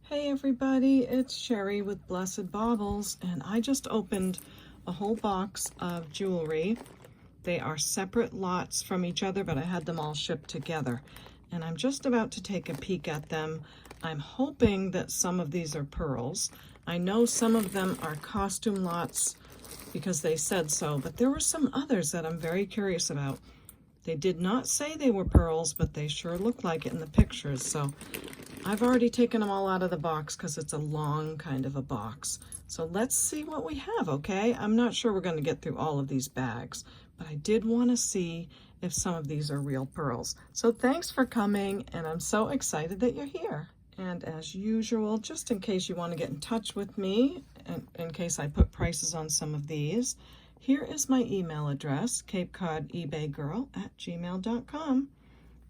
Hey everybody, it's Sherry with Blessed Baubles, and I just opened a whole box of jewelry. They are separate lots from each other, but I had them all shipped together. And I'm just about to take a peek at them. I'm hoping that some of these are pearls. I know some of them are costume lots because they said so, but there were some others that I'm very curious about. They did not say they were pearls, but they sure look like it in the pictures, so I've already taken them all out of the box because it's a long kind of a box. So let's see what we have, okay? I'm not sure we're going to get through all of these bags, but I did want to see if some of these are real pearls. So thanks for coming, and I'm so excited that you're here. And as usual, just in case you want to get in touch with me, and in case I put prices on some of these, here is my email address, CapeCodEbayGirl@gmail.com.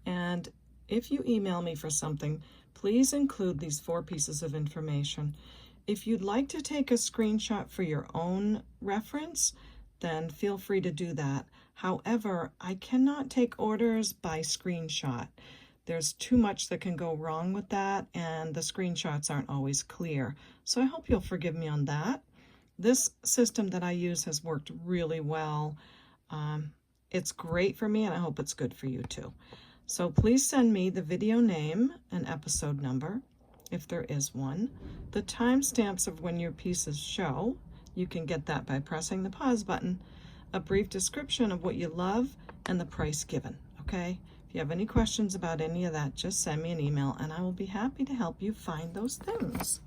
And if you email me for something, please include these 4 pieces of information. If you'd like to take a screenshot for your own reference, then feel free to do that. However, I cannot take orders by screenshot. There's too much that can go wrong with that, and the screenshots aren't always clear. So I hope you'll forgive me on that. This system that I use has worked really well. It's great for me, and I hope it's good for you too. So please send me the video name and episode number, if there is one, the timestamps of when your pieces show. You can get that by pressing the pause button, a brief description of what you love, and the price given, okay? If you have any questions about any of that, just send me an email, and I will be happy to help you find those things.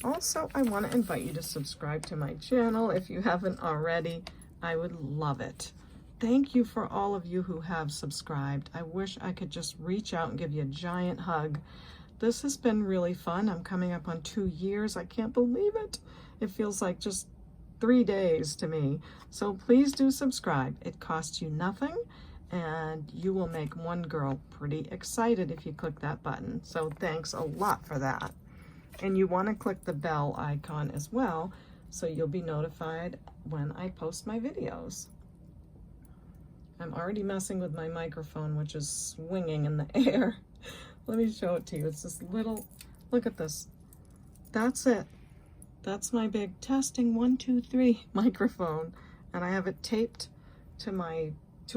Also, I want to invite you to subscribe to my channel if you haven't already. I would love it. Thank you for all of you who have subscribed. I wish I could just reach out and give you a giant hug. This has been really fun. I'm coming up on 2 years. I can't believe it. It feels like just 3 days to me. So please do subscribe. It costs you nothing, and you will make one girl pretty excited if you click that button. So thanks a lot for that. And you want to click the bell icon as well, so you'll be notified when I post my videos. I'm already messing with my microphone, which is swinging in the air. Let me show it to you. It's this little, look at this. That's it. That's my big testing 1, 2, 3 microphone. And I have it taped to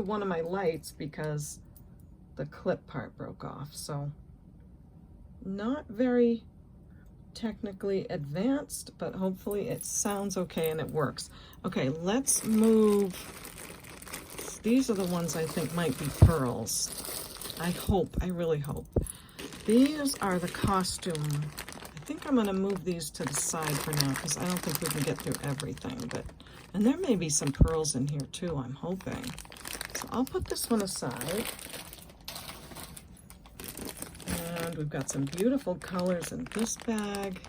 one of my lights because the clip part broke off. So not very technically advanced, but hopefully it sounds okay and it works. Okay, let's move. These are the ones I think might be pearls. I really hope. These are the costume. I think I'm gonna move these to the side for now because I don't think we can get through everything, and there may be some pearls in here too, I'm hoping. So I'll put this one aside. And we've got some beautiful colors in this bag.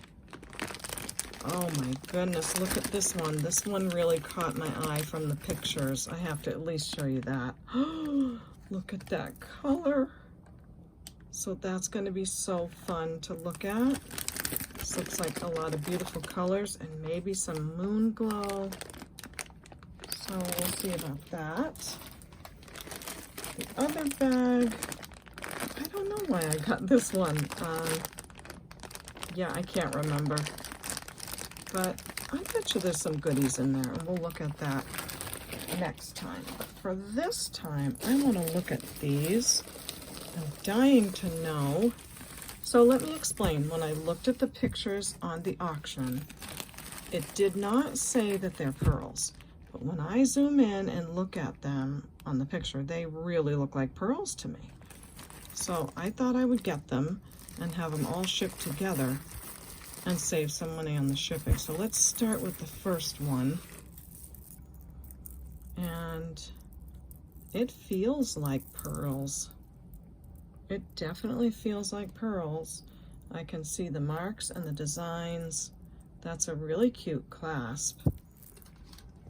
Oh my goodness, look at this one. This one really caught my eye from the pictures. I have to at least show you that. Look at that color. So that's going to be so fun to look at. This looks like a lot of beautiful colors and maybe some moon glow. So we'll see about that. The other bag, I don't know why I got this one. Yeah, I can't remember. But I bet you there's some goodies in there, and we'll look at that next time. But for this time, I want to look at these. I'm dying to know. So let me explain. When I looked at the pictures on the auction, it did not say that they're pearls. But when I zoom in and look at them on the picture, they really look like pearls to me. So I thought I would get them and have them all shipped together and save some money on the shipping. So let's start with the first one. And it feels like pearls. It definitely feels like pearls. I can see the marks and the designs. That's a really cute clasp.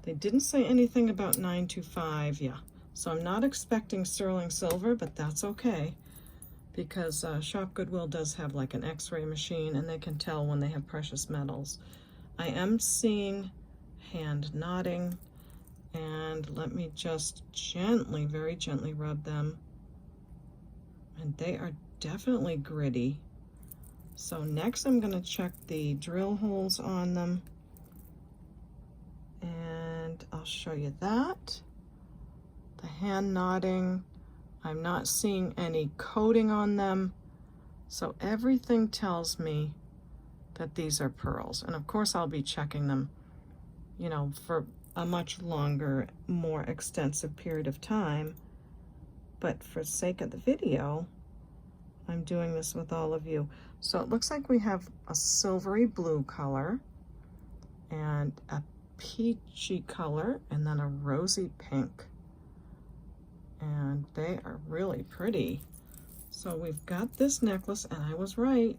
They didn't say anything about 925, yeah. So I'm not expecting sterling silver, but that's okay, because ShopGoodWill does have like an x-ray machine, and they can tell when they have precious metals. I am seeing hand knotting, and let me just gently, very gently rub them. And they are definitely gritty. So next I'm going to check the drill holes on them, and I'll show you that. The hand knotting, I'm not seeing any coating on them, so everything tells me that these are pearls. And of course I'll be checking them, you know, for a much longer, more extensive period of time, but for sake of the video, I'm doing this with all of you. So it looks like we have a silvery blue color and a peachy color and then a rosy pink. And they are really pretty. So we've got this necklace, and I was right.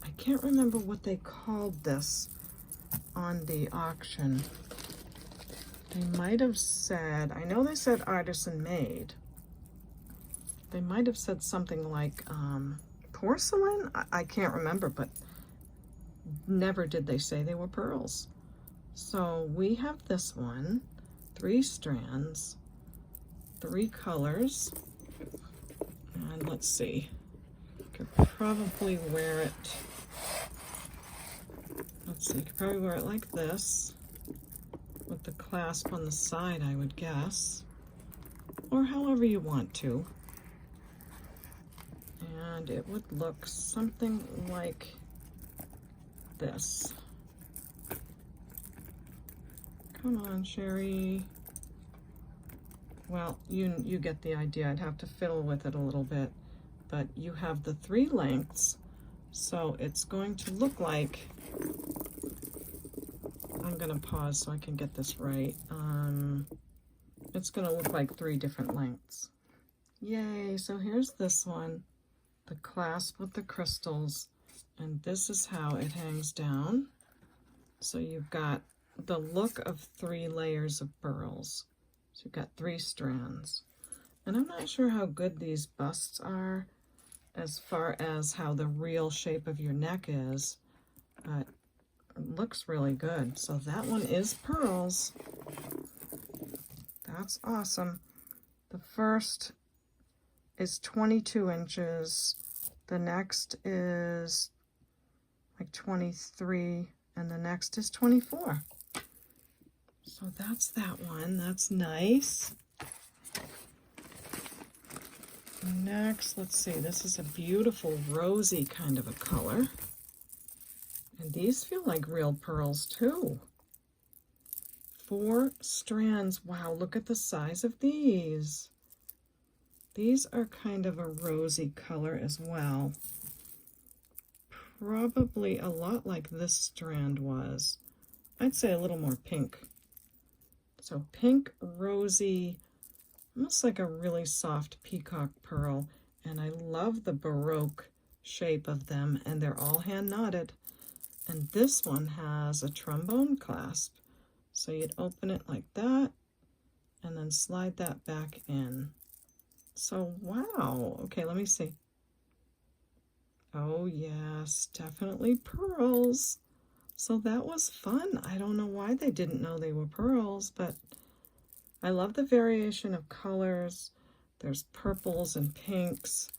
I can't remember what they called this on the auction. They might have said, I know they said artisan made. They might have said something like porcelain. I can't remember, but never did they say they were pearls. So we have this one, 3 strands, 3 colors, and let's see, could probably wear it, let's see, could probably wear it like this, with the clasp on the side, I would guess, or however you want to. And it would look something like this. Come on, Sherry. Well, you get the idea. I'd have to fiddle with it a little bit, but you have the 3 lengths, so it's going to look like, I'm gonna pause so I can get this right. It's gonna look like 3 different lengths. Yay, so here's this one, the clasp with the crystals, and this is how it hangs down. So you've got the look of 3 layers of pearls. So you've got 3 strands. And I'm not sure how good these busts are as far as how the real shape of your neck is, but it looks really good. So that one is pearls. That's awesome. The first is 22 inches. The next is like 23, and the next is 24. So that's that one. That's nice. Next, let's see. This is a beautiful rosy kind of a color. And these feel like real pearls too. 4 strands. Wow, look at the size of these. These are kind of a rosy color as well. Probably a lot like this strand was. I'd say a little more pink. So pink, rosy, almost like a really soft peacock pearl. And I love the Baroque shape of them, and they're all hand knotted. And this one has a trombone clasp. So you'd open it like that and then slide that back in. So wow. Okay, let me see. Oh yes, definitely pearls. So that was fun. I don't know why they didn't know they were pearls, but I love the variation of colors. There's purples and pinks.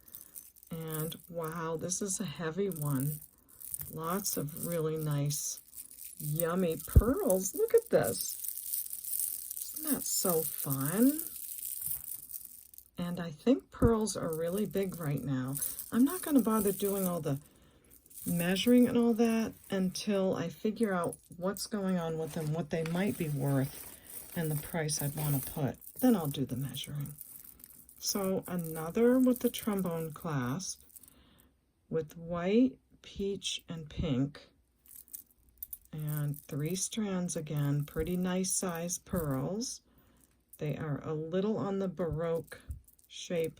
And wow, this is a heavy one. Lots of really nice, yummy pearls. Look at this. Isn't that so fun? And I think pearls are really big right now. I'm not going to bother doing all the measuring and all that until I figure out what's going on with them, what they might be worth, and the price I'd want to put. Then I'll do the measuring. So another with the trombone clasp with white, peach, and pink, and 3 strands again, pretty nice size pearls. They are a little on the Baroque shape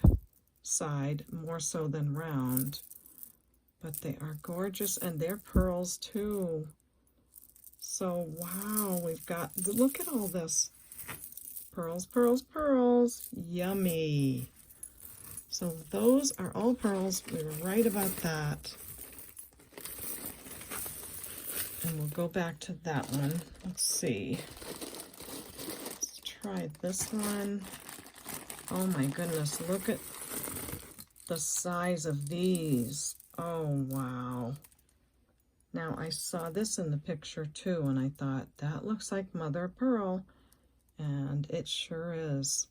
side, more so than round, but they are gorgeous, and they're pearls too. So wow, we've got, look at all this. Pearls, pearls, pearls. Yummy. So those are all pearls. We were right about that. And we'll go back to that one. Let's see. Let's try this one. Oh my goodness, look at the size of these. Oh wow. Now, I saw this in the picture too, and I thought, that looks like mother of pearl, and it sure is.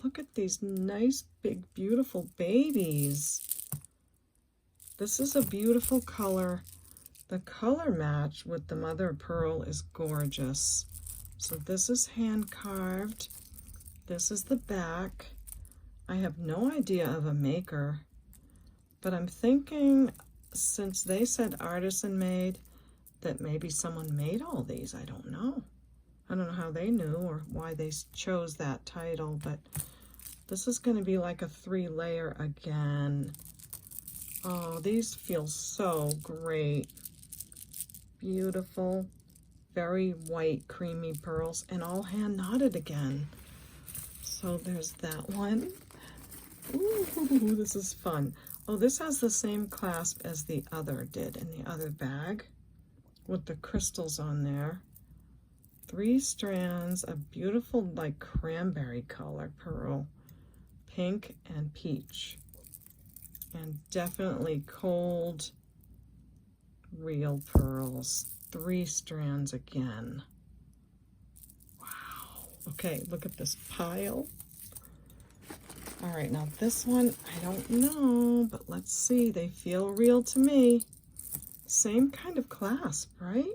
Look at these nice, big, beautiful babies. This is a beautiful color. The color match with the mother of pearl is gorgeous. So this is hand carved. This is the back. I have no idea of a maker, but I'm thinking, since they said artisan made, that maybe someone made all these. I don't know. I don't know how they knew or why they chose that title, but this is going to be like a 3-layer again. Oh, these feel so great. Beautiful, very white, creamy pearls, and all hand knotted again. So there's that one. Ooh, this is fun. Oh, this has the same clasp as the other did in the other bag with the crystals on there. 3 strands of beautiful, like cranberry color pearl, pink and peach, and definitely cold real pearls. 3 strands again. Wow. Okay, look at this pile. All right, now this one, I don't know, but let's see. They feel real to me. Same kind of clasp, right?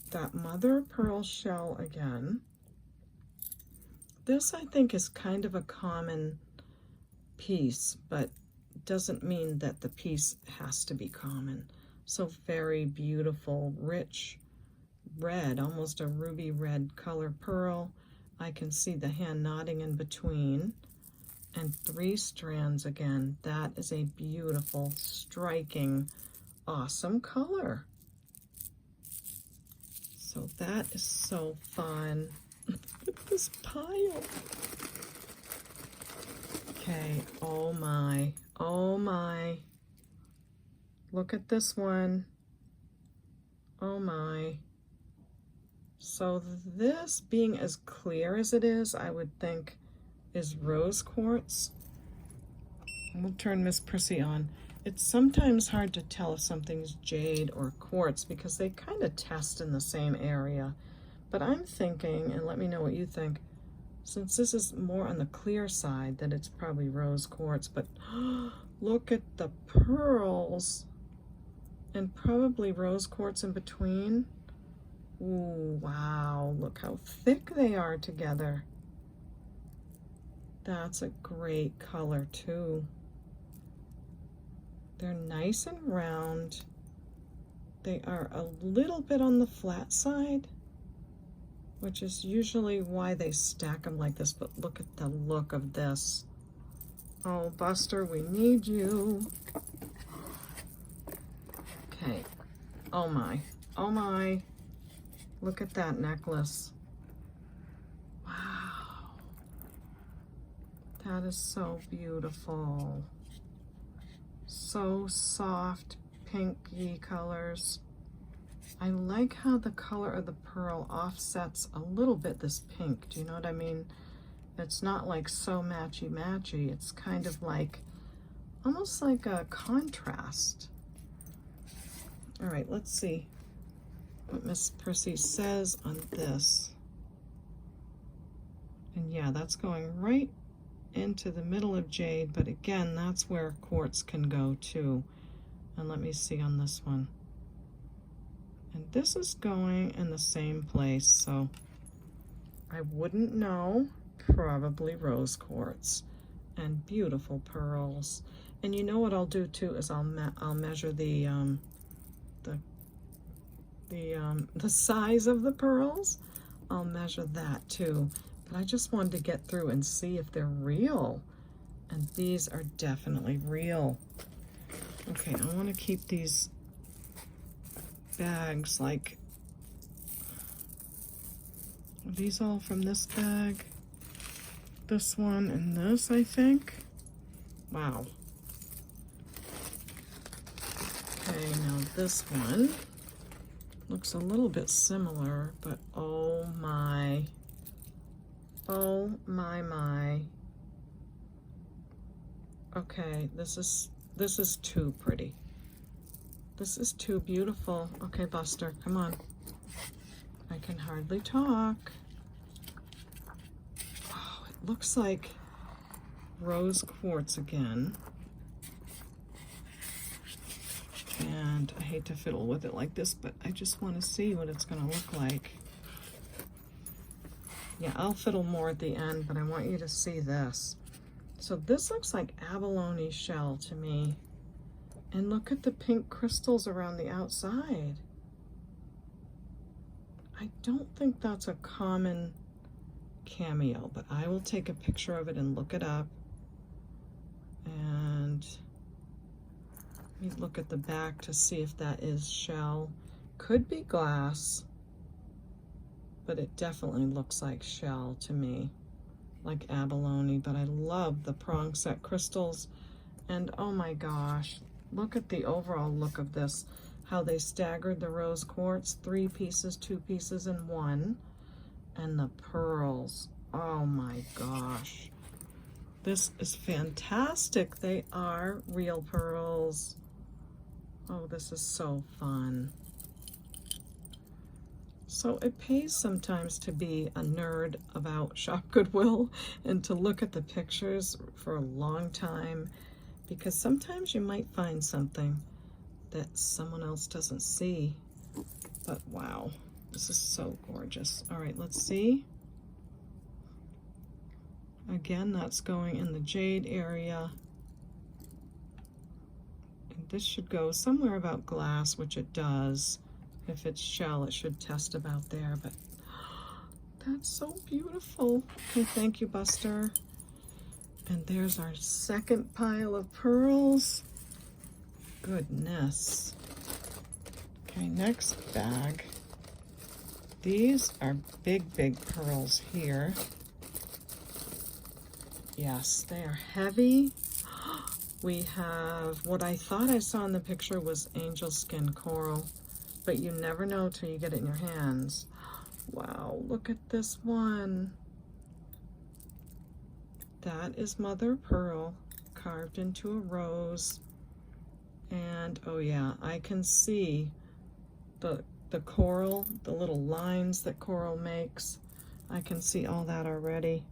That mother of pearl shell again. This, I think, is kind of a common piece, but doesn't mean that the piece has to be common. So very beautiful, rich red, almost a ruby red color pearl. I can see the hand knotting in between, and 3 strands again. That is a beautiful, striking, awesome color. So that is so fun. Look at this pile. Okay, oh my, oh my. Look at this one. Oh my. So this, being as clear as it is, I would think is rose quartz. We'll turn Miss Prissy on. It's sometimes hard to tell if something's jade or quartz because they kind of test in the same area. But I'm thinking, and let me know what you think, since this is more on the clear side, that it's probably rose quartz. But look at the pearls, and probably rose quartz in between. Ooh, wow, look how thick they are together. That's a great color too. They're nice and round. They are a little bit on the flat side, which is usually why they stack them like this, but look at the look of this. Oh, Buster, we need you. Okay, oh my, oh my. Look at that necklace. Wow. That is so beautiful. So soft, pinky colors. I like how the color of the pearl offsets a little bit this pink. Do you know what I mean? It's not like so matchy-matchy. It's kind of like, almost like a contrast. All right, let's see what Miss Prissy says on this. And yeah, that's going right into the middle of jade, but again, that's where quartz can go too. And let me see on this one. And this is going in the same place, so I wouldn't know. Probably rose quartz. And beautiful pearls. And you know what I'll do too is I'll measure the size of the pearls. I'll measure that too. But I just wanted to get through and see if they're real. And these are definitely real. Okay, I want to keep these bags, like, are these all from this bag? This one and this, I think. Wow. Okay, now this one looks a little bit similar, but oh my. Oh my. Okay, this is this is too pretty. This is too beautiful. Okay, Buster, come on. I can hardly talk. Oh, it looks like rose quartz again. And I hate to fiddle with it like this, but I just want to see what it's going to look like. Yeah, I'll fiddle more at the end, but I want you to see this. So this looks like abalone shell to me. And look at the pink crystals around the outside. I don't think that's a common cameo, but I will take a picture of it and look it up. And let me look at the back to see if that is shell. Could be glass, but it definitely looks like shell to me, like abalone. But I love the prong set crystals. And oh my gosh, look at the overall look of this, how they staggered the rose quartz, 3 pieces, 2 pieces, and 1. And the pearls, oh my gosh. This is fantastic. They are real pearls. Oh, this is so fun. So it pays sometimes to be a nerd about Shop Goodwill and to look at the pictures for a long time, because sometimes you might find something that someone else doesn't see. But wow, this is so gorgeous. All right, let's see. Again, that's going in the jade area. And this should go somewhere about glass, which it does. If it's shell, it should test about there, but that's so beautiful. Okay, thank you, Buster. And there's our second pile of pearls. Goodness. Okay, next bag. These are big, big pearls here. Yes, they are heavy. We have what I thought I saw in the picture was angel skin coral, but you never know till you get it in your hands. Wow, look at this one. That is mother of pearl carved into a rose. And oh yeah, I can see the coral, the little lines that coral makes. I can see all that already.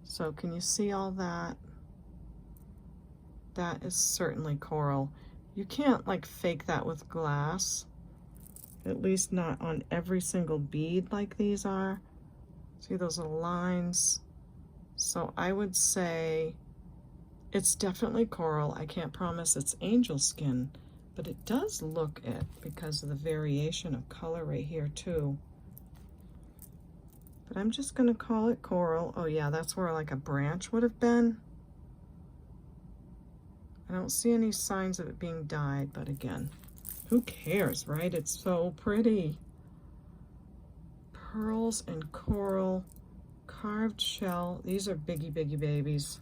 So can you see all that? That is certainly coral. You can't like fake that with glass, at least not on every single bead like these are. See those little lines? So I would say it's definitely coral. I can't promise it's angel skin, but it does look it because of the variation of color right here too. But I'm just gonna call it coral. Oh yeah, that's where like a branch would have been. I don't see any signs of it being dyed, but again, who cares, right? It's so pretty. Pearls and coral, carved shell. These are biggie, biggie babies.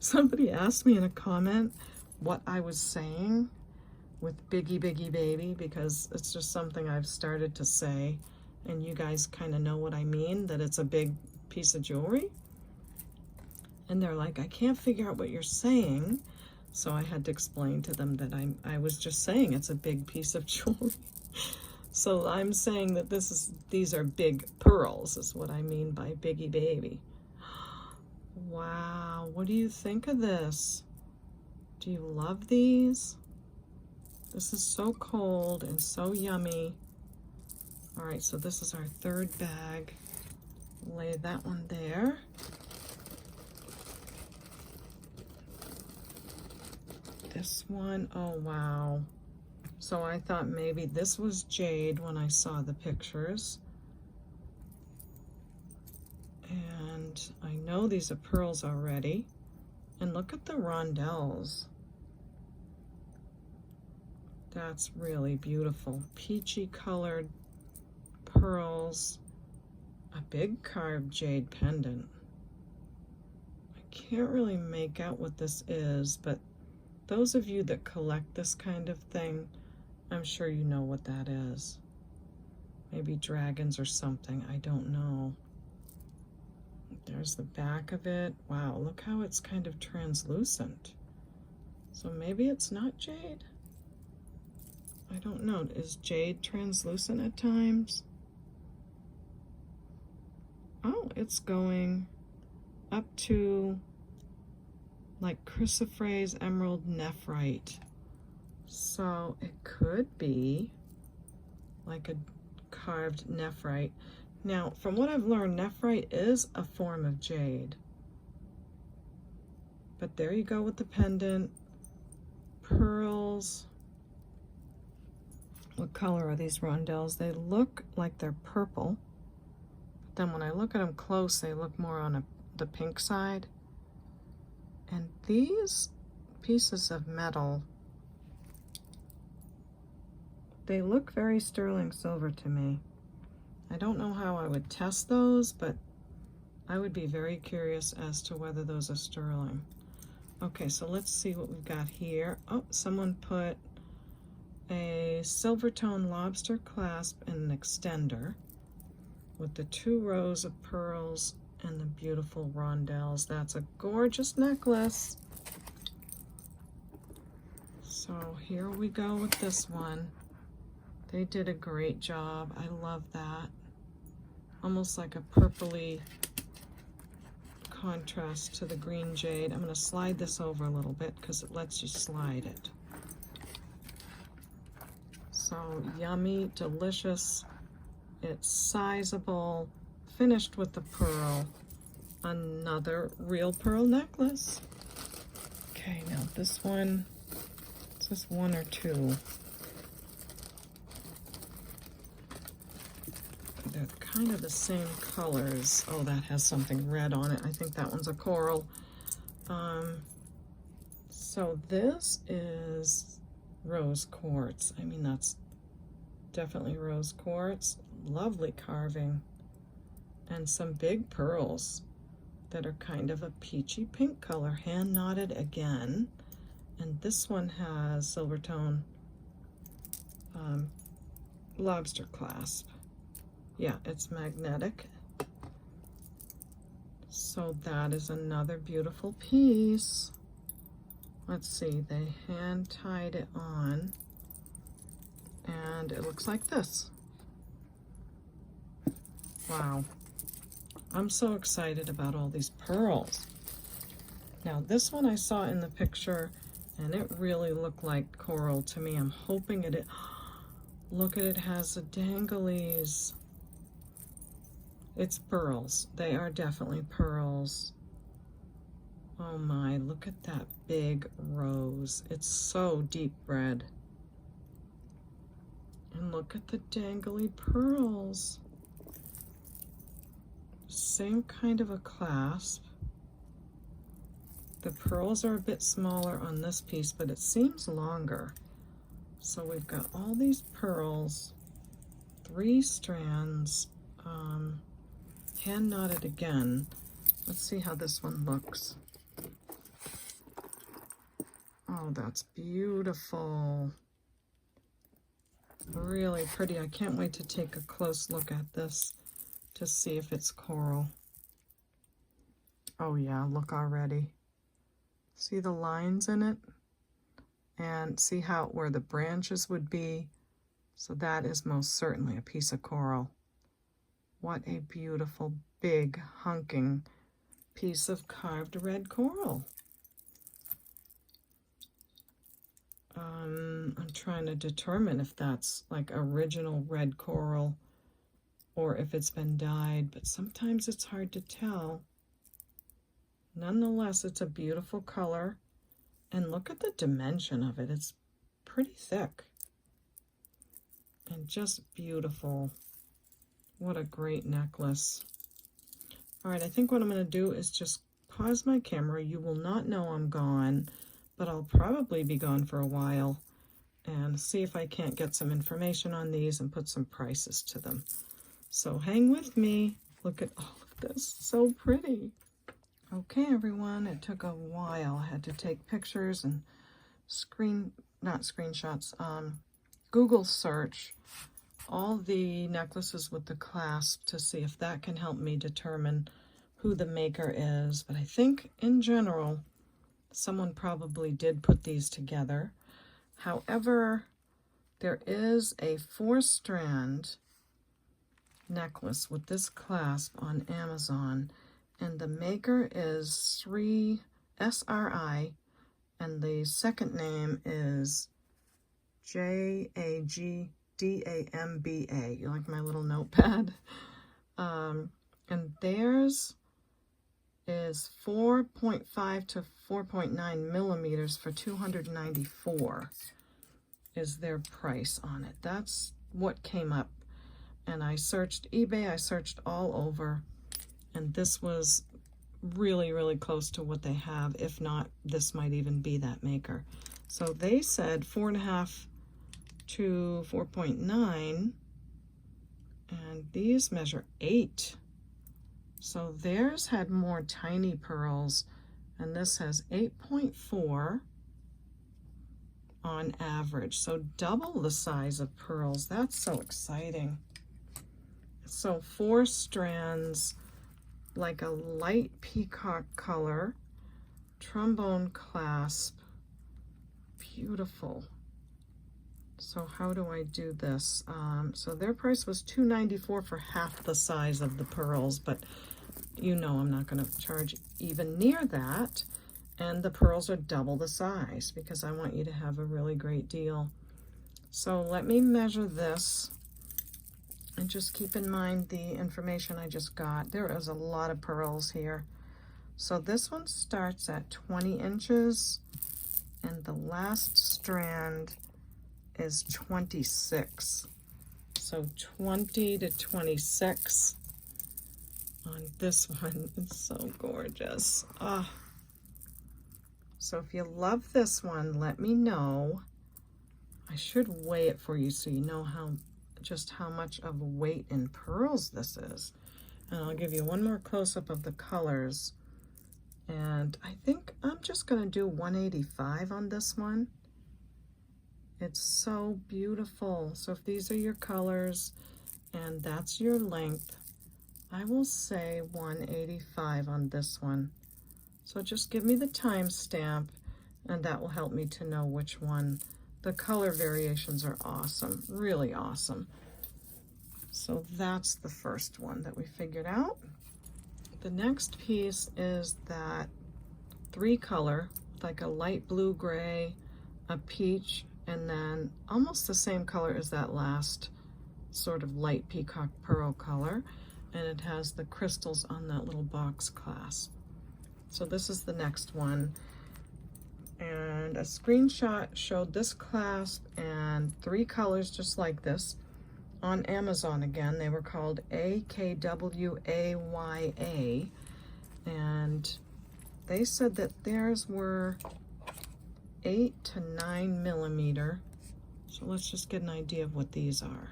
Somebody asked me in a comment what I was saying with biggie, biggie baby, because it's just something I've started to say, and you guys kind of know what I mean, that it's a big piece of jewelry. And they're like, I can't figure out what you're saying. So I had to explain to them that I was just saying it's a big piece of jewelry. So I'm saying that these are big pearls is what I mean by biggie baby. Wow, what do you think of this? Do you love these? This is so cold and so yummy. All right, so this is our third bag. Lay that one there. This one, oh wow. So I thought maybe this was jade when I saw the pictures. And I know these are pearls already. And look at the rondelles. That's really beautiful. Peachy colored pearls. A big carved jade pendant. I can't really make out what this is, but those of you that collect this kind of thing, I'm sure you know what that is. Maybe dragons or something, I don't know. There's the back of it. Wow, look how it's kind of translucent. So maybe it's not jade. I don't know. Is jade translucent at times? Oh, it's going up to like chrysoprase emerald nephrite. So it could be like a carved nephrite. Now, from what I've learned, nephrite is a form of jade. But there you go with the pendant. Pearls. What color are these rondelles? They look like they're purple. But then when I look at them close, they look more on the pink side. And these pieces of metal, they look very sterling silver to me. I don't know how I would test those, but I would be very curious as to whether those are sterling. Okay, so let's see what we've got here. Oh, someone put a silver tone lobster clasp and an extender with the 2 rows of pearls and the beautiful rondelles. That's a gorgeous necklace. So here we go with this one. They did a great job. I love that. Almost like a purpley contrast to the green jade. I'm going to slide this over a little bit because it lets you slide it. So yummy, delicious. It's sizable, finished with the pearl. Another real pearl necklace. Okay, now this one, is this 1 or 2? They're kind of the same colors. Oh, that has something red on it. I think that one's a coral. So this is rose quartz. I mean, that's definitely rose quartz. Lovely carving. And some big pearls that are kind of a peachy pink color, hand knotted again. And this one has silver tone lobster clasp. Yeah, it's magnetic. So that is another beautiful piece. Let's see, they hand tied it on and it looks like this. Wow. I'm so excited about all these pearls. Now this one I saw in the picture and it really looked like coral to me. I'm hoping it, look at it, has the danglies. It's pearls. They are definitely pearls. Oh my, look at that big rose. It's so deep red. And look at the dangly pearls. Same kind of a clasp. The pearls are a bit smaller on this piece, but it seems longer. So we've got all these pearls, 3 strands, hand knotted again. Let's see how this one looks. Oh, that's beautiful. Really pretty. I can't wait to take a close look at this to see if it's coral. Oh yeah, look already. See the lines in it? And see how where the branches would be? So that is most certainly a piece of coral. What a beautiful, big, hunking piece of carved red coral. I'm trying to determine if that's like original red coral or if it's been dyed, but sometimes it's hard to tell. Nonetheless, it's a beautiful color. And look at the dimension of it. It's pretty thick. And just beautiful. What a great necklace. All right, I think what I'm going to do is just pause my camera. You will not know I'm gone, but I'll probably be gone for a while and see if I can't get some information on these and put some prices to them. So hang with me. Look at all of this. So pretty. Okay, everyone, it took a while. I had to take pictures and Google search all the necklaces with the clasp to see if that can help me determine who the maker is. But I think in general, Someone probably did put these together. However, there is a 4-strand necklace with this clasp on Amazon, and the maker is SRI, and the second name is JADE. DAMBA. You like my little notepad? And theirs is 4.5 to 4.9 millimeters for $294 is their price on it. That's what came up. And I searched eBay, I searched all over, and this was really, really close to what they have. If not, this might even be that maker. So they said 4.5 to 4.9, and these measure 8. So theirs had more tiny pearls, and this has 8.4 on average. So double the size of pearls. That's so exciting. So 4 strands, like a light peacock color, trombone clasp, beautiful. So how do I do this? So their price was $294 for half the size of the pearls, but you know I'm not going to charge even near that. And the pearls are double the size because I want you to have a really great deal. So let me measure this, and just keep in mind the information I just got. There is a lot of pearls here. So this one starts at 20 inches, and the last strand is 26. So 20 to 26 on this one. It's so gorgeous. Ah. So if you love this one, let me know. I should weigh it for you so you know just how much of a weight in pearls this is. And I'll give you one more close-up of the colors. And I think I'm just going to do 185 on this one. It's so beautiful. So if these are your colors and that's your length, I will say 185 on this one. So just give me the timestamp, and that will help me to know which one. The color variations are awesome, really awesome. So that's the first one that we figured out. The next piece is that 3-color, like a light blue gray, a peach, and then almost the same color as that last sort of light peacock pearl color, and it has the crystals on that little box clasp. So this is the next one, and a screenshot showed this clasp and 3 colors just like this on Amazon. Again, they were called AKWAYA, and they said that theirs were 8 to 9 millimeter. So let's just get an idea of what these are.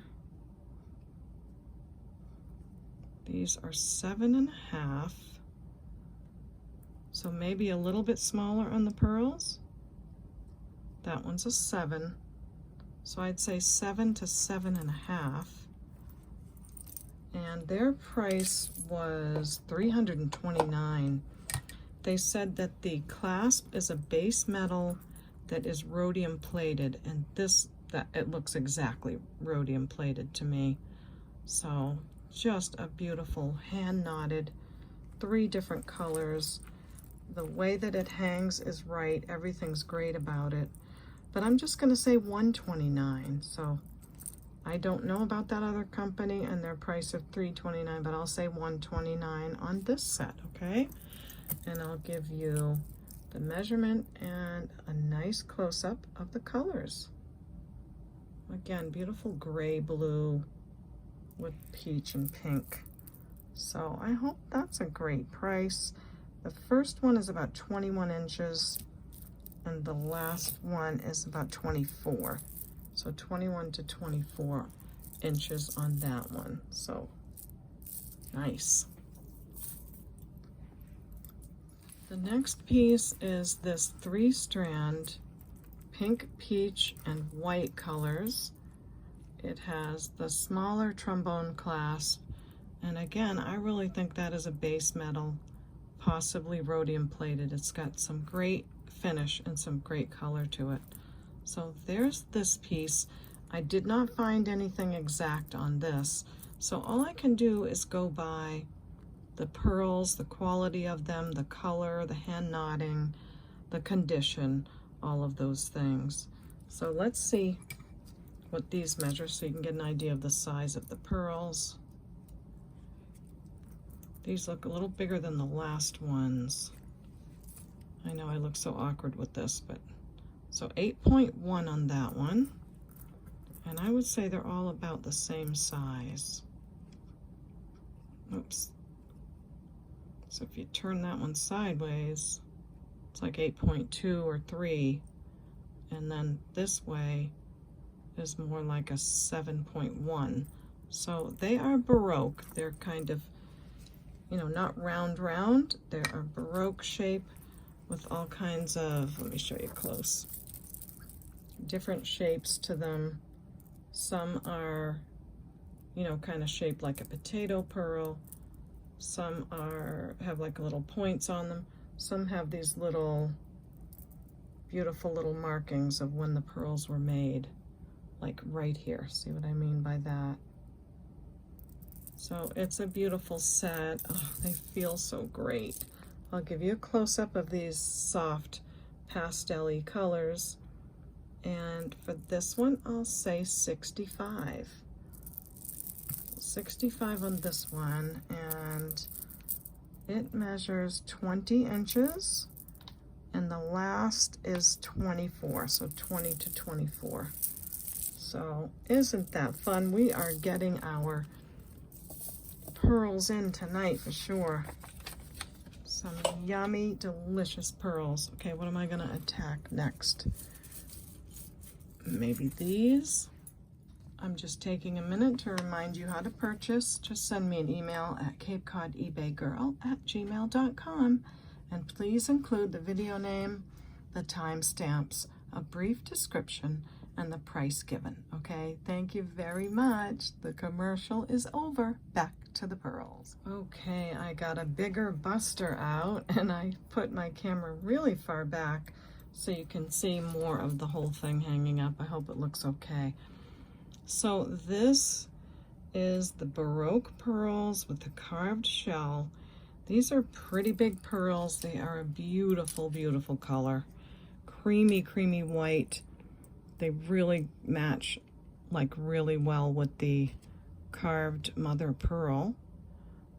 These are 7.5. So maybe a little bit smaller on the pearls. That one's a 7. So I'd say 7 to 7.5. And their price was $329. They said that the clasp is a base metal that is rhodium plated, and it looks exactly rhodium plated to me. So just a beautiful hand knotted, 3 different colors. The way that it hangs is right. Everything's great about it. But I'm just going to say $129. So I don't know about that other company and their price of $329, but I'll say $129 on this set, okay? And I'll give you the measurement and a nice close-up of the colors. Again, beautiful gray blue with peach and pink. So I hope that's a great price. The first one is about 21 inches, and the last one is about 24. So 21 to 24 inches on that one. So nice. The next piece is this 3-strand pink, peach, and white colors. It has the smaller trombone clasp, and again, I really think that is a base metal, possibly rhodium plated. It's got some great finish and some great color to it. So there's this piece. I did not find anything exact on this, so all I can do is go by the pearls, the quality of them, the color, the hand knotting, the condition, all of those things. So let's see what these measure so you can get an idea of the size of the pearls. These look a little bigger than the last ones. I know I look so awkward with this, but so 8.1 on that one. And I would say they're all about the same size. Oops. So if you turn that one sideways, it's like 8.2 or 3. And then this way is more like a 7.1. So they are Baroque. They're kind of, you know, not round. They're a Baroque shape with all kinds of, let me show you close, different shapes to them. Some are, you know, kind of shaped like a potato pearl. Some have like little points on them. Some have these little beautiful little markings of when the pearls were made, like right here. See what I mean by that? So it's a beautiful set. Oh, they feel so great. I'll give you a close-up of these soft pastel-y colors. And for this one, I'll say 65. 65 on this one, and it measures 20 inches, and the last is 24, so 20 to 24. So isn't that fun? We are getting our pearls in tonight for sure. Some yummy, delicious pearls. Okay, what am I gonna attack next? Maybe these. I'm just taking a minute to remind you how to purchase. Just send me an email at CapeCodEbayGirl@gmail.com, and please include the video name, the timestamps, a brief description, and the price given. Okay, thank you very much. The commercial is over. Back to the pearls. Okay, I got a bigger buster out, and I put my camera really far back so you can see more of the whole thing hanging up. I hope it looks okay. So this is the Baroque pearls with the carved shell. These are pretty big pearls. They are a beautiful, beautiful color. Creamy, creamy white. They really match like really well with the carved mother pearl.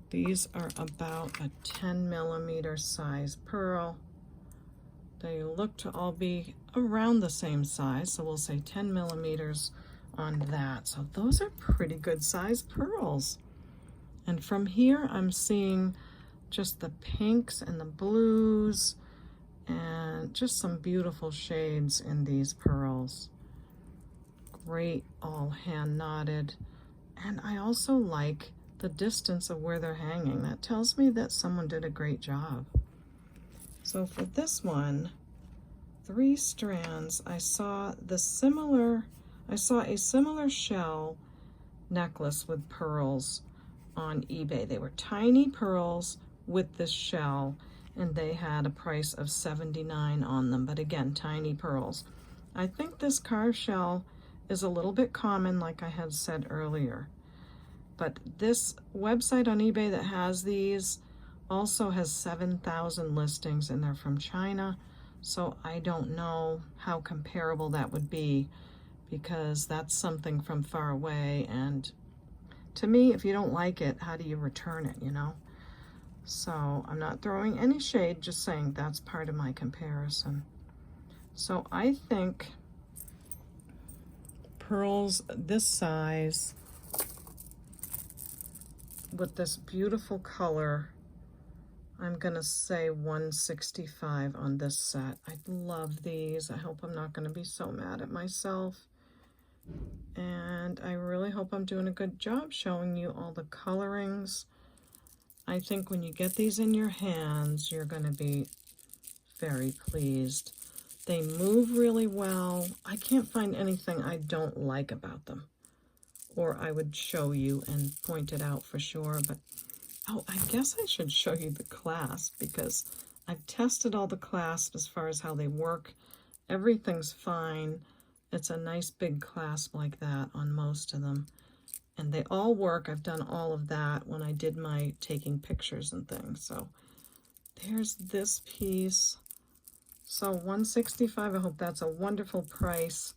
These are about a 10 millimeter size pearl. They look to all be around the same size, so we'll say 10 millimeters on that. So those are pretty good sized pearls. And from here I'm seeing just the pinks and the blues and just some beautiful shades in these pearls. Great, all hand knotted. And I also like the distance of where they're hanging. That tells me that someone did a great job. So for this one, 3 strands, I saw a similar shell necklace with pearls on eBay. They were tiny pearls with this shell, and they had a price of $79 on them, but again, tiny pearls. I think this carved shell is a little bit common, like I had said earlier, but this website on eBay that has these also has 7,000 listings, and they're from China, so I don't know how comparable that would be, because that's something from far away, and to me, if you don't like it, how do you return it, you know? So I'm not throwing any shade, just saying that's part of my comparison. So I think pearls this size with this beautiful color, I'm gonna say 165 on this set. I love these. I hope I'm not gonna be so mad at myself. And I really hope I'm doing a good job showing you all the colorings. I think when you get these in your hands, you're gonna be very pleased. They move really well. I can't find anything I don't like about them, or I would show you and point it out for sure, but oh, I guess I should show you the clasp, because I've tested all the clasps as far as how they work. Everything's fine. It's a nice big clasp like that on most of them. And they all work. I've done all of that when I did my taking pictures and things. So there's this piece. So $165. I hope that's a wonderful price.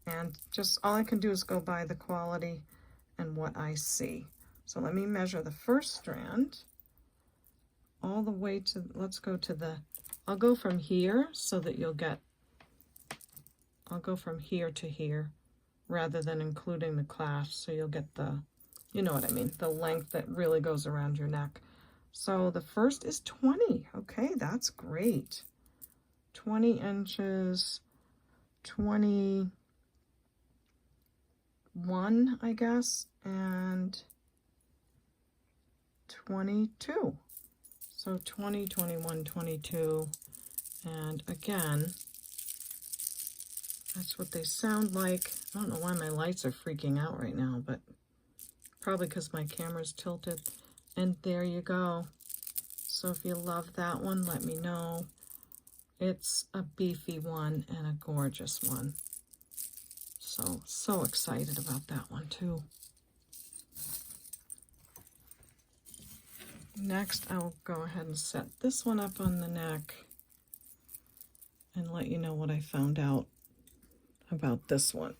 And just all I can do is go by the quality and what I see. So let me measure the first strand all the way to, let's go to the, I'll go from here so that you'll get, I'll go from here to here rather than including the clasp, so you'll get the, you know what I mean, the length that really goes around your neck. So the first is 20. Okay, that's great. 20 inches, 21, I guess, and 22. So 20, 21, 22, and again, that's what they sound like. I don't know why my lights are freaking out right now, but probably because my camera's tilted. And there you go. So if you love that one, let me know. It's a beefy one and a gorgeous one. So excited about that one too. Next, I'll go ahead and set this one up on the neck and let you know what I found out about this one.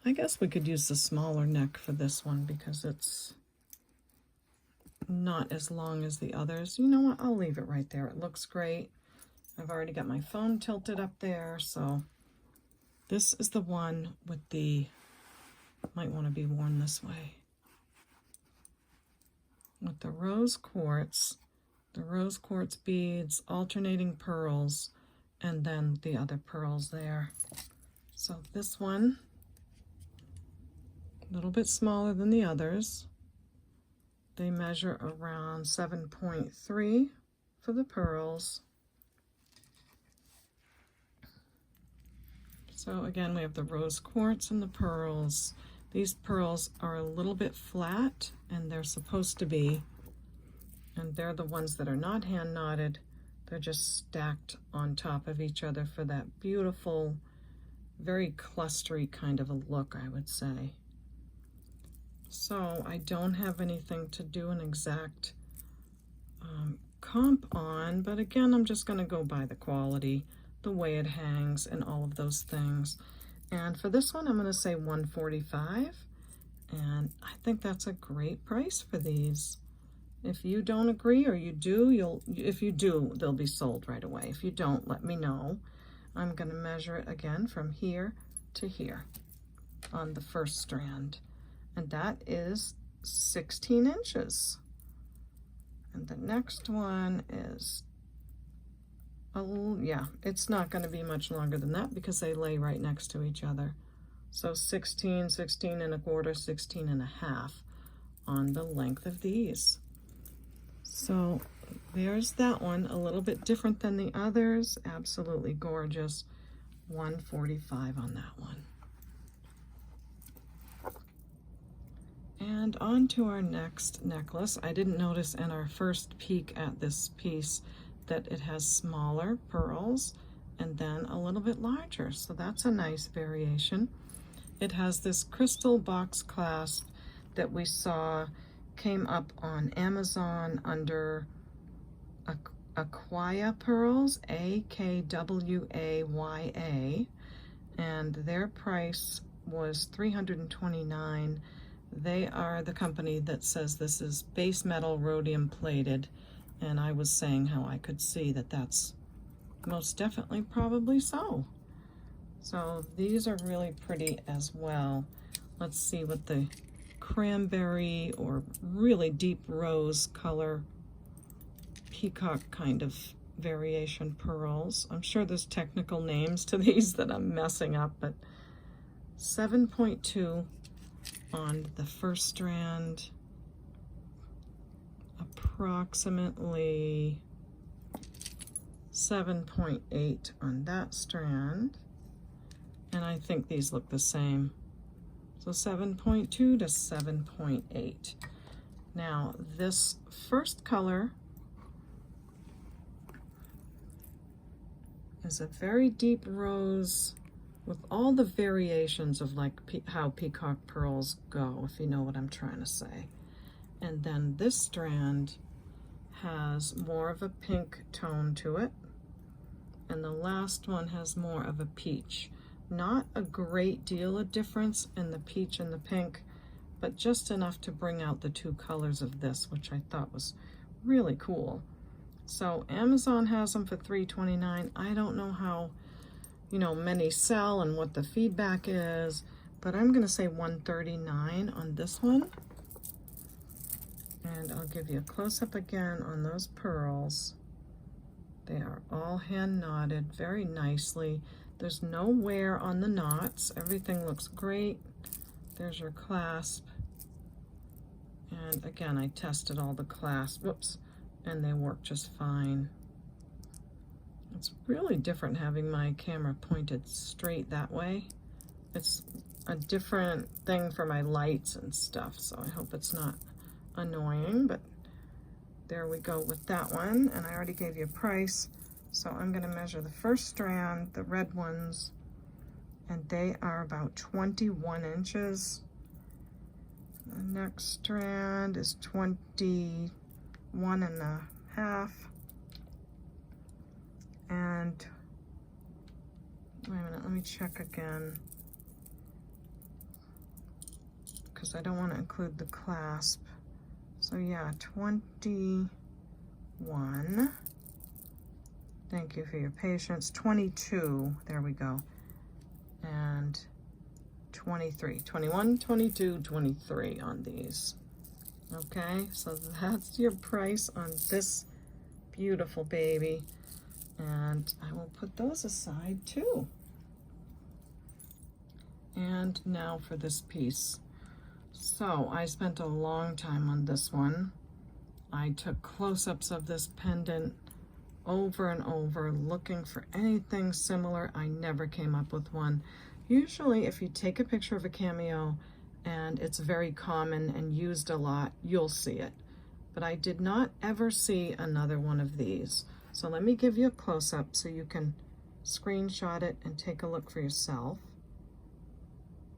I guess we could use the smaller neck for this one because it's not as long as the others. You know what? I'll leave it right there. It looks great. I've already got my phone tilted up there, so this is the one with the, might want to be worn this way, with the rose quartz beads, alternating pearls, and then the other pearls there. So this one, a little bit smaller than the others. They measure around 7.3 for the pearls. So again, we have the rose quartz and the pearls. These pearls are a little bit flat, and they're supposed to be, and they're the ones that are not hand knotted. They're just stacked on top of each other for that beautiful, very clustery kind of a look, I would say. So I don't have anything to do an exact comp on, but again, I'm just going to go by the quality, the way it hangs, and all of those things. And for this one, I'm going to say $145, and I think that's a great price for these. If you don't agree, or you do, if you do, they'll be sold right away. If you don't, let me know. I'm going to measure it again from here to here on the first strand, and that is 16 inches. And the next one is, oh yeah, it's not going to be much longer than that because they lay right next to each other. So 16, 16 and a quarter, 16 and a half on the length of these. So there's that one, a little bit different than the others. Absolutely gorgeous. $145 on that one. And on to our next necklace. I didn't notice in our first peek at this piece that it has smaller pearls and then a little bit larger. So that's a nice variation. It has this crystal box clasp that we saw came up on Amazon under Aquaya Pearls, AKWAYA, and their price was $329. They are the company that says this is base metal rhodium plated, and I was saying how I could see that that's most definitely probably so. So these are really pretty as well. Let's see what the cranberry or really deep rose color peacock kind of variation pearls. I'm sure there's technical names to these that I'm messing up, but 7.2 on the first strand, approximately 7.8 on that strand, and I think these look the same. So 7.2 to 7.8. Now, this first color is a very deep rose with all the variations of like how peacock pearls go, if you know what I'm trying to say. And then this strand has more of a pink tone to it. And the last one has more of a peach. Not a great deal of difference in the peach and the pink, but just enough to bring out the two colors of this, which I thought was really cool. So Amazon has them for $3.29. I don't know how, you know, many sell and what the feedback is, but I'm gonna say $1.39 on this one. And I'll give you a close-up again on those pearls. They are all hand knotted very nicely. There's no wear on the knots. Everything looks great. There's your clasp. And again, I tested all the clasps, whoops, and they work just fine. It's really different having my camera pointed straight that way. It's a different thing for my lights and stuff, so I hope it's not annoying, but there we go with that one. And I already gave you a price, so I'm going to measure the first strand, the red ones, and they are about 21 inches. The next strand is 21 and a half. And wait a minute, let me check again, because I don't want to include the clasp. So yeah, 21. Thank you for your patience. 22, there we go. And 23, 21, 22, 23 on these. Okay, so that's your price on this beautiful baby. And I will put those aside too. And now for this piece. So I spent a long time on this one. I took close-ups of this pendant over and over, looking for anything similar. I never came up with one. Usually if you take a picture of a cameo and it's very common and used a lot, you'll see it. But I did not ever see another one of these. So let me give you a close-up so you can screenshot it and take a look for yourself.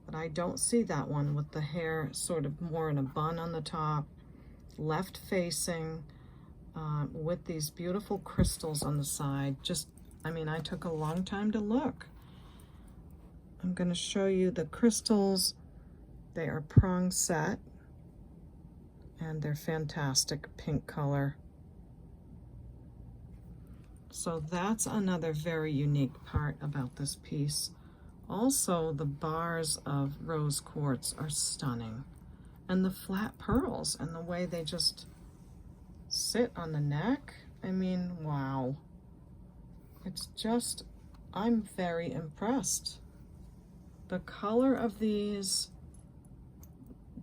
But I don't see that one with the hair sort of more in a bun on the top, left facing, with these beautiful crystals on the side. Just, I mean, I took a long time to look. I'm going to show you the crystals. They are prong set and they're fantastic pink color. So that's another very unique part about this piece. Also, the bars of rose quartz are stunning. And the flat pearls and the way they just sit on the neck. I mean, wow. It's just, I'm very impressed. The color of these,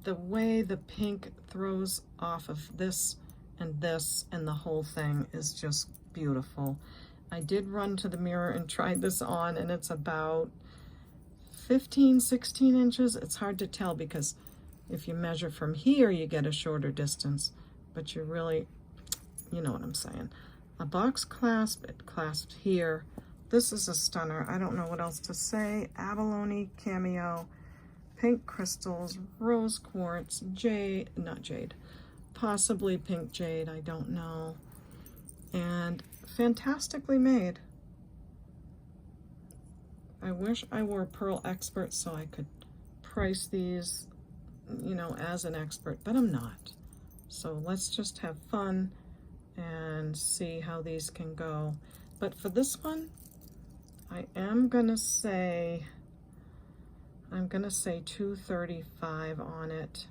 the way the pink throws off of this and the whole thing is just beautiful. I did run to the mirror and tried this on, and it's about 15, 16 inches. It's hard to tell because if you measure from here, you get a shorter distance, but you really, you know what I'm saying. A box clasp, it clasped here. This is a stunner. I don't know what else to say. Abalone cameo, pink crystals, rose quartz, jade, not jade, possibly pink jade, I don't know. And fantastically made. I wish I were a pearl expert so I could price these, you know, as an expert, but I'm not. So let's just have fun and see how these can go. But for this one, I am gonna say, I'm gonna say $235 on it.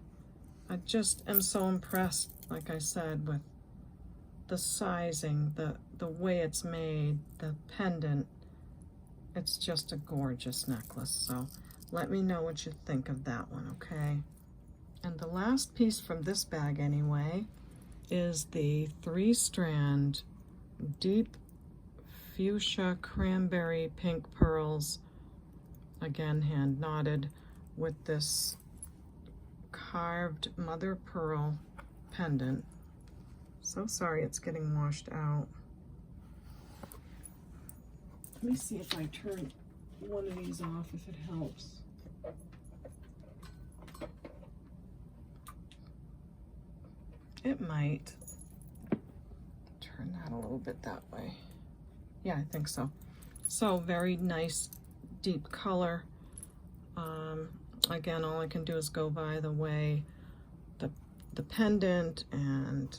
I just am so impressed, like I said, with the sizing, the way it's made, the pendant. It's just a gorgeous necklace. So let me know what you think of that one, okay? And the last piece from this bag anyway is the 3-strand deep fuchsia cranberry pink pearls, again hand knotted, with this carved mother pearl pendant. So sorry it's getting washed out. Let me see if I turn one of these off, if it helps. It might. Turn that a little bit that way. Yeah, I think so. So very nice deep color. Again, all I can do is go by the way the pendant and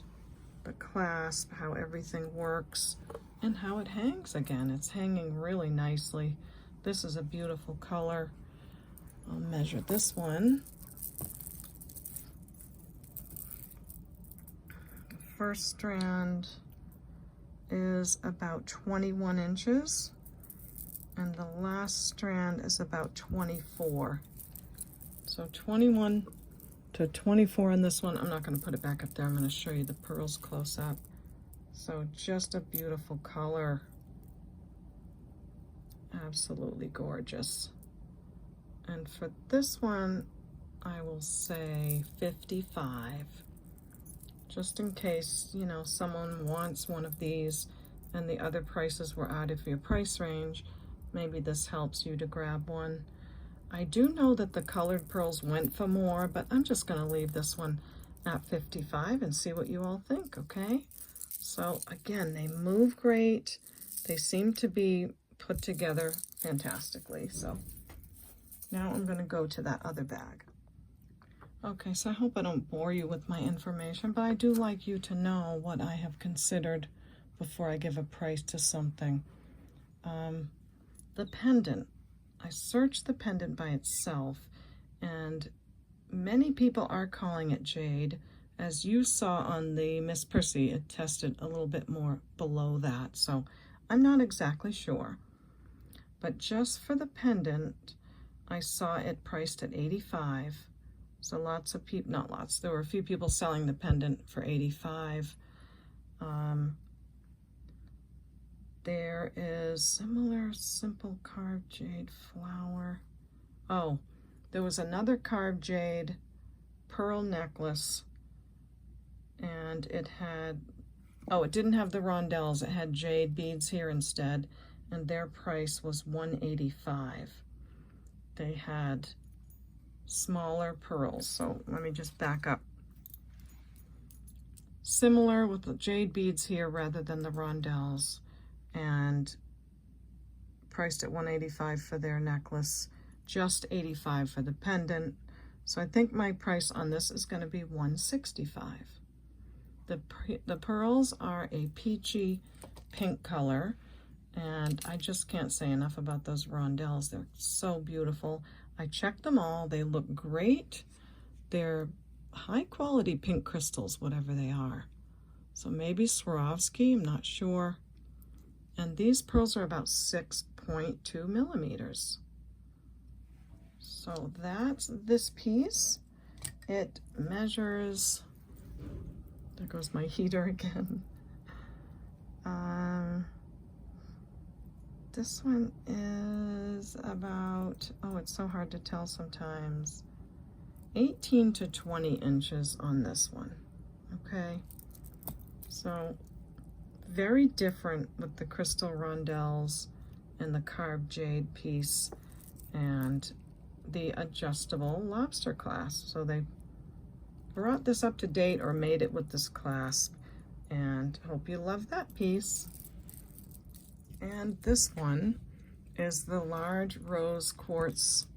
the clasp, how everything works, and how it hangs again. It's hanging really nicely. This is a beautiful color. I'll measure this one. The first strand is about 21 inches, and the last strand is about 24. So 21 to 24 on this one. I'm not going to put it back up there. I'm going to show you the pearls close up. So just a beautiful color. Absolutely gorgeous. And for this one, I will say 55. Just in case, you know, someone wants one of these and the other prices were out of your price range, maybe this helps you to grab one. I do know that the colored pearls went for more, but I'm just going to leave this one at 55 and see what you all think, okay? So again, they move great. They seem to be put together fantastically. So now I'm going to go to that other bag. Okay, so I hope I don't bore you with my information, but I do like you to know what I have considered before I give a price to something. The pendant. I searched the pendant by itself, and many people are calling it jade. As you saw on the Miss Prissy, it tested a little bit more below that, so I'm not exactly sure. But just for the pendant, I saw it priced at 85. So lots of people, not lots, there were a few people selling the pendant for 85. There is similar simple carved jade flower. Oh, there was another carved jade pearl necklace, and it had, oh, it didn't have the rondelles, it had jade beads here instead, and their price was $185. They had smaller pearls, so let me just back up. Similar with the jade beads here rather than the rondelles, and priced at $185 for their necklace, just $85 for the pendant. So I think my price on this is going to be $165. The pearls are a peachy pink color, and I just can't say enough about those rondelles. They're so beautiful. I checked them all. They look great. They're high quality pink crystals, whatever they are. So maybe Swarovski, I'm not sure. And these pearls are about 6.2 millimeters. So that's this piece. It measures, there goes my heater again. This one is about, oh, it's so hard to tell sometimes, 18 to 20 inches on this one, okay? So very different with the crystal rondelles and the carved jade piece and the adjustable lobster clasp. So they brought this up to date or made it with this clasp, and hope you love that piece. And this one is the large rose quartz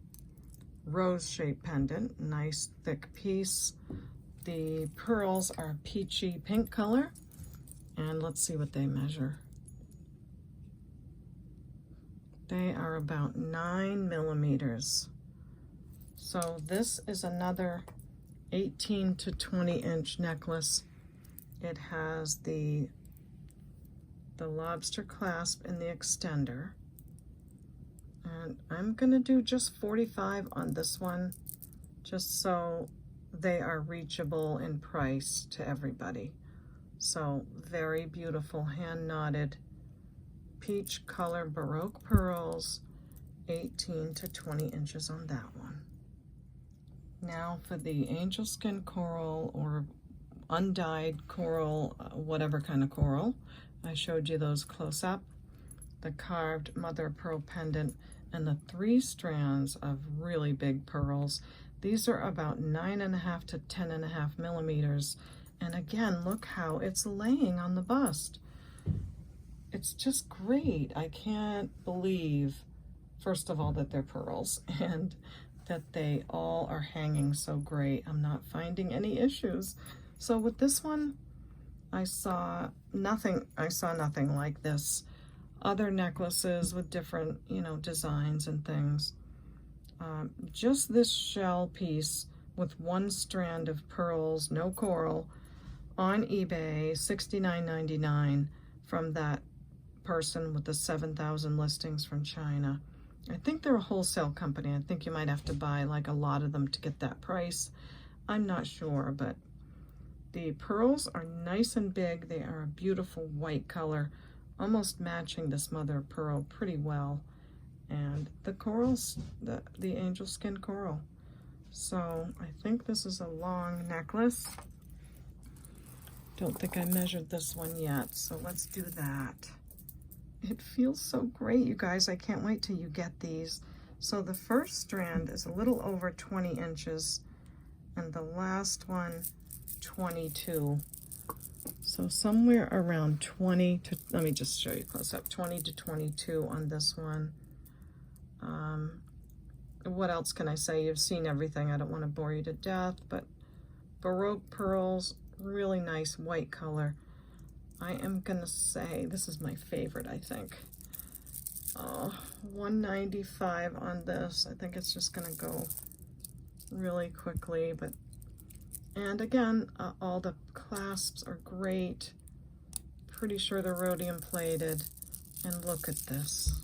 rose-shaped pendant, nice thick piece. The pearls are peachy pink color, and let's see what they measure. They are about 9 millimeters. So this is another 18 to 20 inch necklace. It has the lobster clasp and the extender. And I'm gonna do just 45 on this one, just so they are reachable in price to everybody. So very beautiful hand knotted peach color Baroque pearls, 18 to 20 inches on that one. Now for the angel skin coral, or undyed coral, whatever kind of coral. I showed you those close up. The carved mother of pearl pendant, and the 3 strands of really big pearls. These are about 9.5 to 10.5 millimeters. And again, look how it's laying on the bust. It's just great. I can't believe, first of all, that they're pearls and that they all are hanging so great. I'm not finding any issues. So with this one, I saw nothing like this. Other necklaces with different, designs and things. Just this shell piece with 1 strand of pearls, no coral, on eBay, $69.99 from that person with the 7,000 listings from China. I think they're a wholesale company. I think you might have to buy like a lot of them to get that price. I'm not sure, but the pearls are nice and big. They are a beautiful white color, almost matching this mother of pearl pretty well. And the corals, the angel skin coral. So I think this is a long necklace. Don't think I measured this one yet, so let's do that. It feels so great, you guys. I can't wait till you get these. So the first strand is a little over 20 inches, and the last one, 22. So somewhere around 20 to, let me just show you close up, 20 to 22 on this one. What else can I say? You've seen everything. I don't want to bore you to death, but Baroque pearls, really nice white color. I am gonna say this is my favorite, I think. $195 on this. I think it's just gonna go really quickly, but, and again, all the clasps are great. Pretty sure they're rhodium plated. And look at this.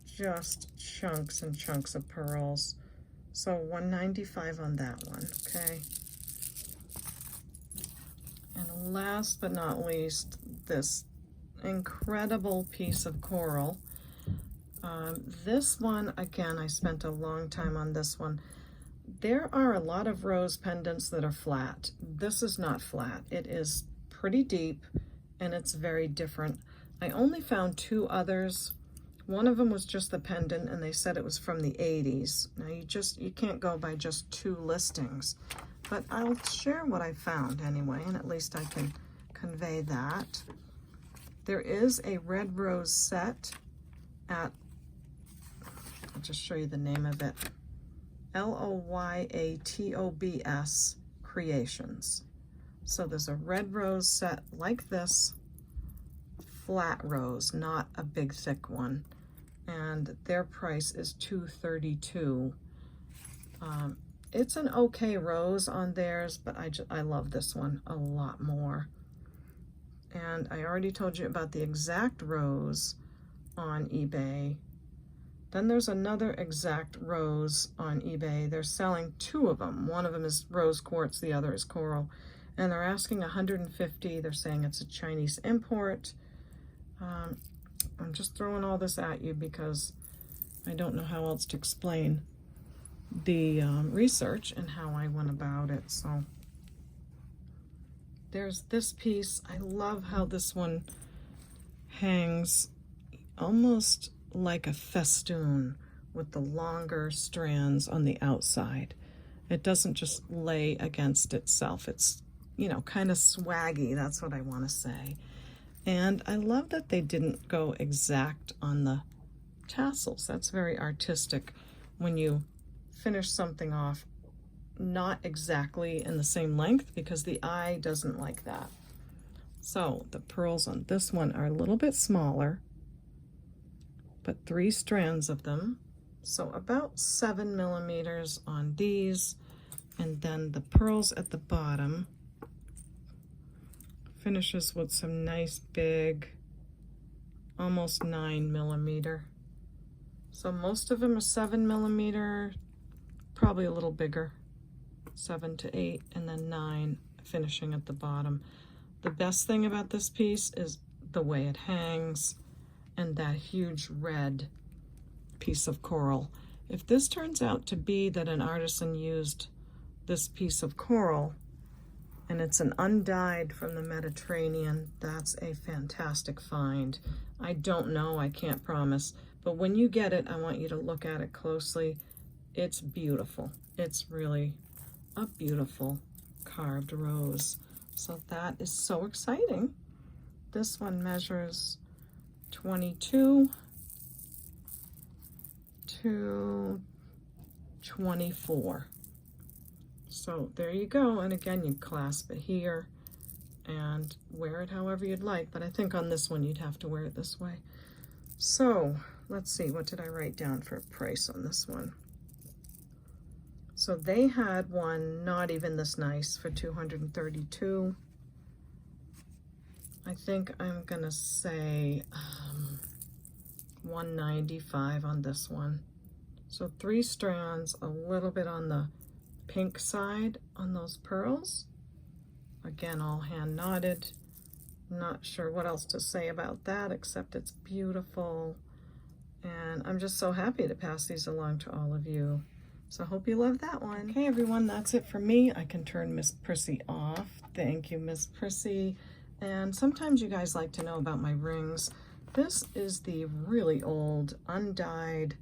Just chunks and chunks of pearls. So $195 on that one, okay? And last but not least, this incredible piece of coral. This one, again, I spent a long time on this one. There are a lot of rose pendants that are flat. This is not flat. It is pretty deep, and it's very different. I only found 2 others. One of them was just the pendant, and they said it was from the 80s. Now you can't go by just 2 listings, but I'll share what I found anyway, and at least I can convey that. There is a red rose set at, I'll just show you the name of it, LOYATOBS Creations. So there's a red rose set like this, flat rose, not a big thick one, and their price is $232. It's an okay rose on theirs, but I love this one a lot more. And I already told you about the exact rose on eBay. Then there's another exact rose on eBay. They're selling 2 of them. One of them is rose quartz, the other is coral. And they're asking $150. They're saying it's a Chinese import. I'm just throwing all this at you because I don't know how else to explain the research and how I went about it. So there's this piece. I love how this one hangs almost like a festoon with the longer strands on the outside. It doesn't just lay against itself. It's, kind of swaggy. That's what I want to say. And I love that they didn't go exact on the tassels. That's very artistic when you finish something off not exactly in the same length, because the eye doesn't like that. So the pearls on this one are a little bit smaller, but 3 strands of them. So about 7 millimeters on these. And then the pearls at the bottom finishes with some nice big, almost 9 millimeter. So most of them are 7 millimeter, probably a little bigger, 7 to 8, and then 9 finishing at the bottom. The best thing about this piece is the way it hangs and that huge red piece of coral. If this turns out to be that an artisan used this piece of coral, And it's an undyed from the Mediterranean. That's a fantastic find. I don't know, I can't promise, but when you get it, I want you to look at it closely. It's beautiful. It's really a beautiful carved rose. So that is so exciting. This one measures 22 to 24. So there you go. And again, you clasp it here and wear it however you'd like. But I think on this one, you'd have to wear it this way. So let's see, what did I write down for a price on this one? So they had one not even this nice for $232. I think I'm gonna say $195 on this one. So 3 strands, a little bit on the pink side on those pearls. Again, all hand knotted. Not sure what else to say about that, except it's beautiful. And I'm just so happy to pass these along to all of you. So I hope you love that one. Okay, everyone, that's it for me. I can turn Miss Prissy off. Thank you, Miss Prissy. And sometimes you guys like to know about my rings. This is the really old, undyed,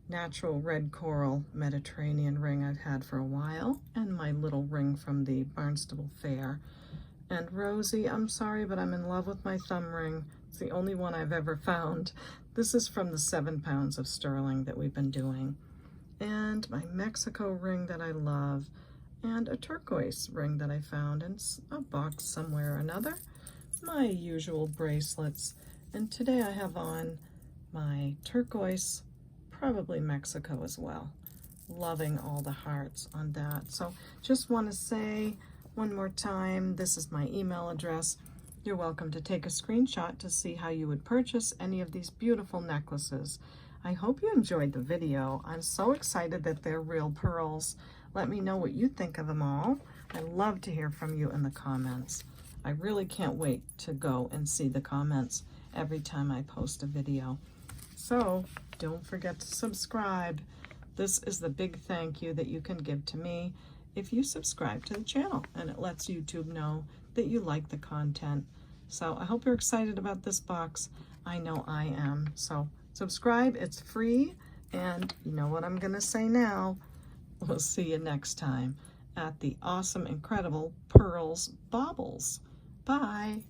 natural red coral Mediterranean ring I've had for a while, and my little ring from the Barnstable Fair. And Rosie, I'm sorry, but I'm in love with my thumb ring. It's the only one I've ever found. This is from the 7 pounds of sterling that we've been doing. And my Mexico ring that I love, and a turquoise ring that I found in a box somewhere or another. My usual bracelets. And today I have on my turquoise, probably Mexico as well. Loving all the hearts on that. So just want to say one more time, this is my email address. You're welcome to take a screenshot to see how you would purchase any of these beautiful necklaces. I hope you enjoyed the video. I'm so excited that they're real pearls. Let me know what you think of them all. I love to hear from you in the comments. I really can't wait to go and see the comments every time I post a video. So don't forget to subscribe. This is the big thank you that you can give to me if you subscribe to the channel, and it lets YouTube know that you like the content. So I hope you're excited about this box. I know I am. So subscribe, it's free, and you know what I'm gonna say now. We'll see you next time at the awesome, incredible Pearls Baubles. Bye.